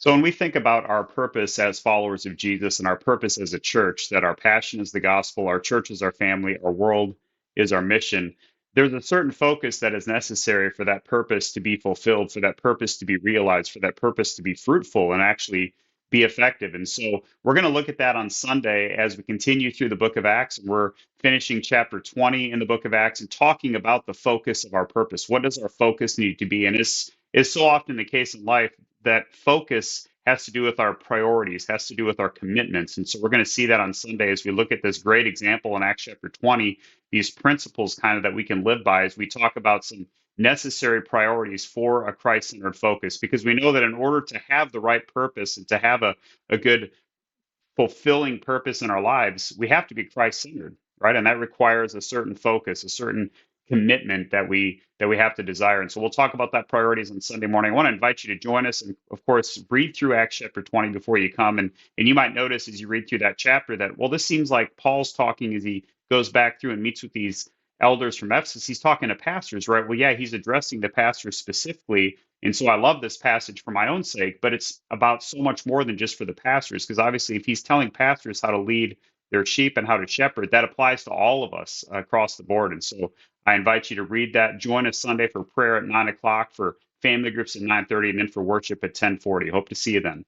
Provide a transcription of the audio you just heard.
So when we think about our purpose as followers of Jesus and our purpose as a church, that our passion is the gospel, our church is our family, our world is our mission, there's a certain focus that is necessary for that purpose to be fulfilled, for that purpose to be realized, for that purpose to be fruitful and actually be effective. And so we're going to look at that on Sunday as we continue through the book of Acts. And we're finishing chapter 20 in the book of Acts and talking about the focus of our purpose. What does our focus need to be? And it's so often the case in life that focus has to do with our priorities, has to do with our commitments. And so we're going to see that on Sunday as we look at this great example in Acts chapter 20, these principles kind of that we can live by as we talk about some necessary priorities for a Christ centered focus. Because we know that in order to have the right purpose and to have a good fulfilling purpose in our lives, we have to be Christ centered, right? And that requires a certain focus, a certain commitment that we have to desire. And so we'll talk about that priorities on Sunday morning. I want to invite you to join us and of course read through Acts chapter 20 before you come. And you might notice as you read through that chapter that, well, this seems like Paul's talking as he goes back through and meets with these elders from Ephesus. He's talking to pastors, right? Well, yeah, he's addressing the pastors specifically. And so I love this passage for my own sake, but it's about so much more than just for the pastors, because obviously, if he's telling pastors how to lead their sheep and how to shepherd, that applies to all of us across the board. And so I invite you to read that. Join us Sunday for prayer at 9 o'clock, for family groups at 9:30, and then for worship at 10:40. Hope to see you then.